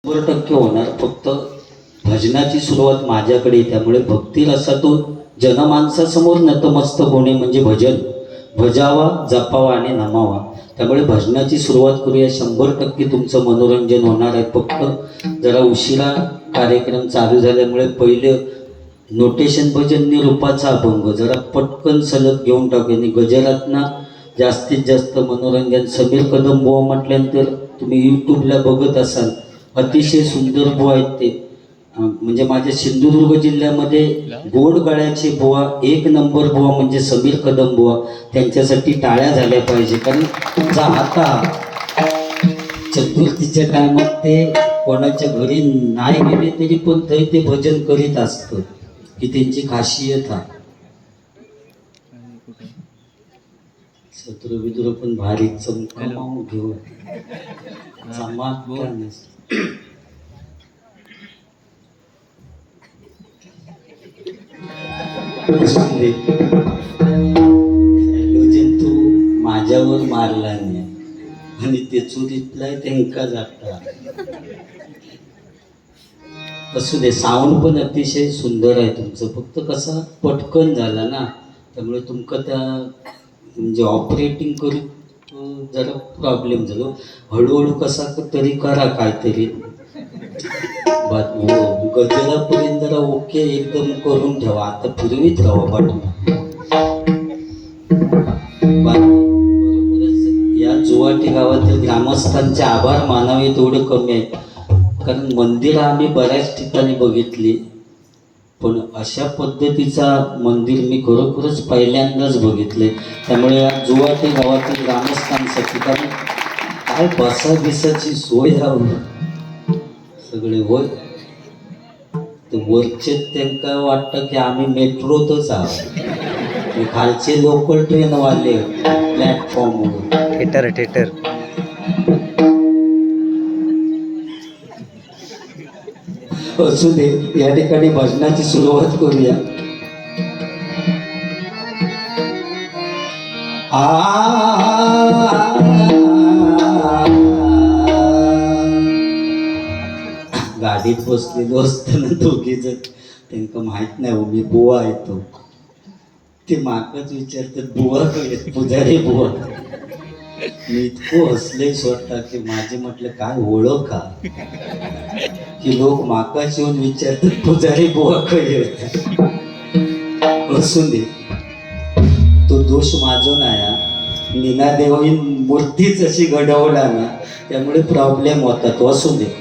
100% होणार. फक्त भजनाची सुरुवात माझ्याकडे, त्यामुळे भक्ती रसातून जनमानसासमोर नतमस्तक होणे म्हणजे भजन. भजावा, जपावा आणि नमावा. त्यामुळे भजनाची सुरुवात करूया. 100% तुमचं मनोरंजन होणार आहे. फक्त जरा उशिरा कार्यक्रम चालू झाल्यामुळे पहिले नोटेशन भजन निरूपाचा अभंग जरा पटकन सलग घेऊन टाकूया. आणि गजरातना जास्तीत जास्त मनोरंजन. समीर कदम बुवा म्हटल्यानंतर तुम्ही यूट्यूबला बघत असाल, अतिशय सुंदर बुवा आहेत ते. म्हणजे माझ्या सिंधुदुर्ग जिल्ह्यामध्ये गोड गळ्याचे बुवा, एक नंबर बुवा म्हणजे समीर कदम बुवा. त्यांच्यासाठी टाळ्या झाल्या पाहिजे. कारण तुमचा आता चतुर्थीच्या टायमात ते कोणाच्या घरी नाही गेले तरी पण ते भजन करीत असतं, की त्यांची खासियत आहे. सत्र विदुर पण भारी चमकामावून घेऊन जंतू माझ्यावर मारला नाही आणि ते चुरीतलाय त्यांका जाता. असू दे. साऊंड पण अतिशय सुंदर आहे तुमचं. फक्त कसा पटकन झाला ना, त्यामुळे तुमका त्या म्हणजे ऑपरेटिंग करू जरा प्रॉब्लेम झालो. हळूहळू कसा तरी करा काहीतरी. गजरापर्यंत जरा ओके एकदम करून ठेवा. आता फिरवीत राहा पाठवा. बरोबरच या जुवाटी गावातील ग्रामस्थांचे आभार मानावे तेवढे कमी आहेत. कारण मंदिरं आम्ही बऱ्याच ठिकाणी बघितली, पण अशा पद्धतीचा मंदिर मी खरोखरच पहिल्यांदाच बघितले. त्यामुळे या जुवाटी गावातील ग्रामस्थांसाठी कारण काय बसा बिसाची सोय हवी सगळे होय. तर वरचे त्यांना वाटतं की आम्ही मेट्रोतच आहोत, खालचे लोकल ट्रेन वाले प्लॅटफॉर्मवर. थिएटर असू दे. या ठिकाणी भजनाची सुरुवात करूया. गाडीत बसलेलो असताना दोघे जण, त्यांना माहित नाही हो मी बुवा येतो, ते मागच विचारतात बुवा कडे पुजारी बुवा. मी इतकं हसले स्वतः की माझे म्हटलं काय ओळख का, की लोक माकाच येऊन विचारतात पुजारी बुवा कडे. असून दे, तो दोष माझो नाही. नीनादेवी मूर्तीच अशी घडवला ना, त्यामुळे प्रॉब्लेम होता. तो असू दे.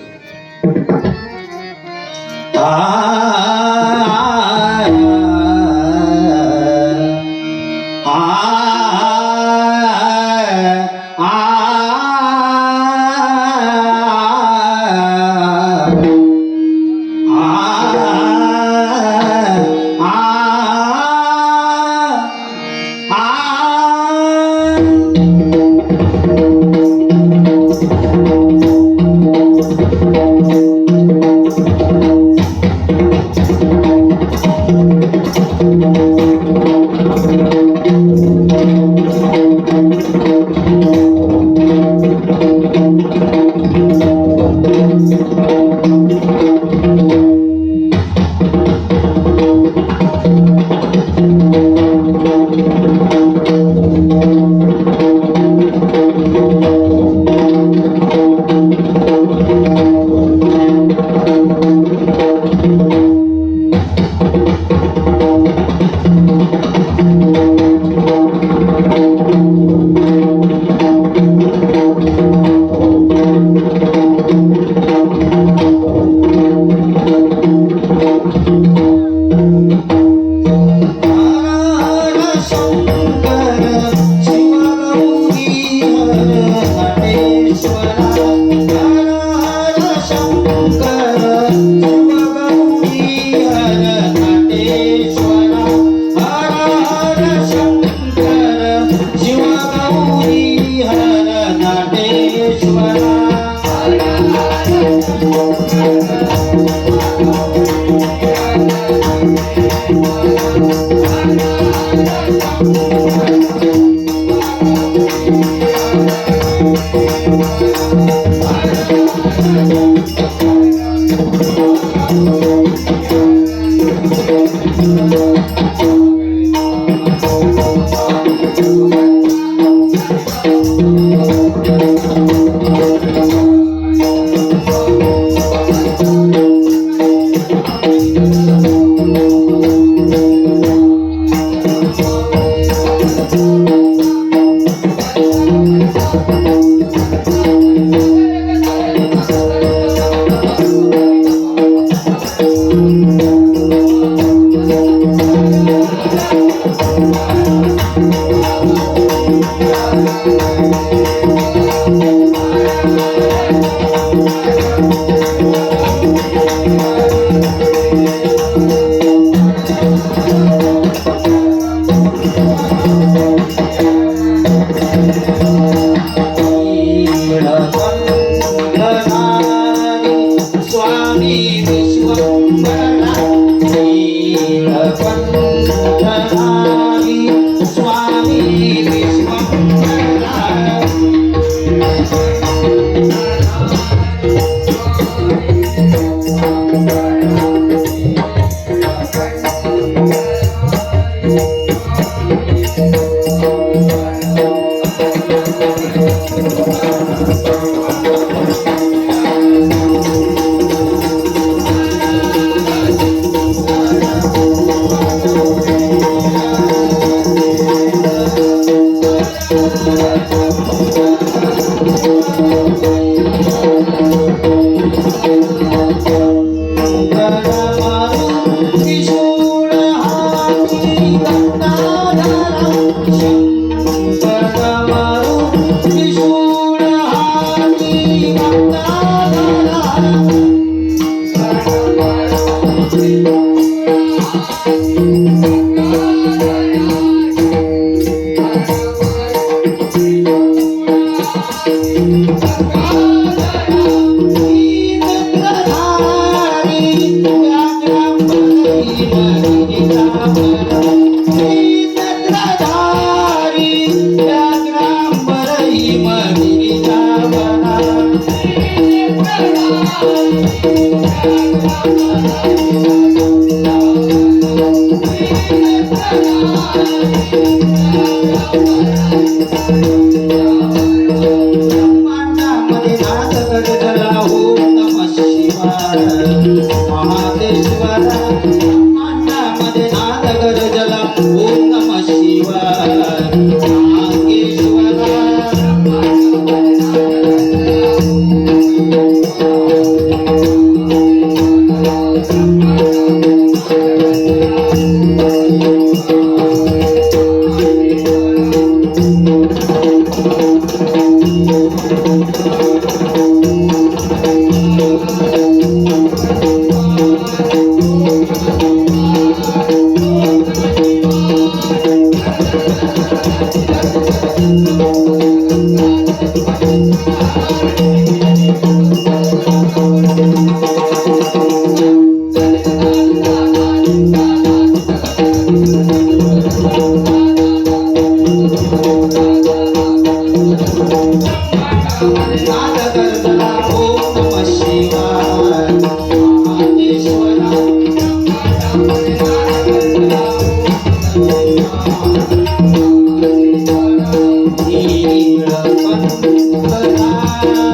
Thank you.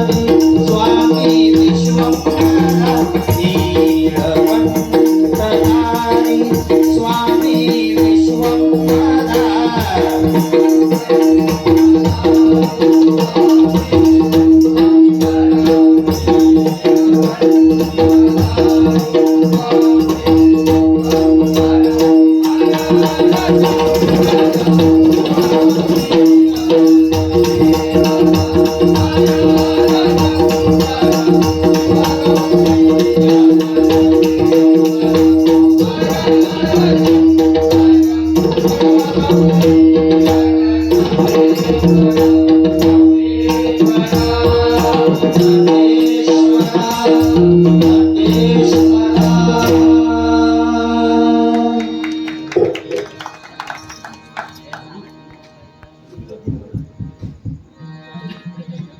स्वामी विश्वंभरा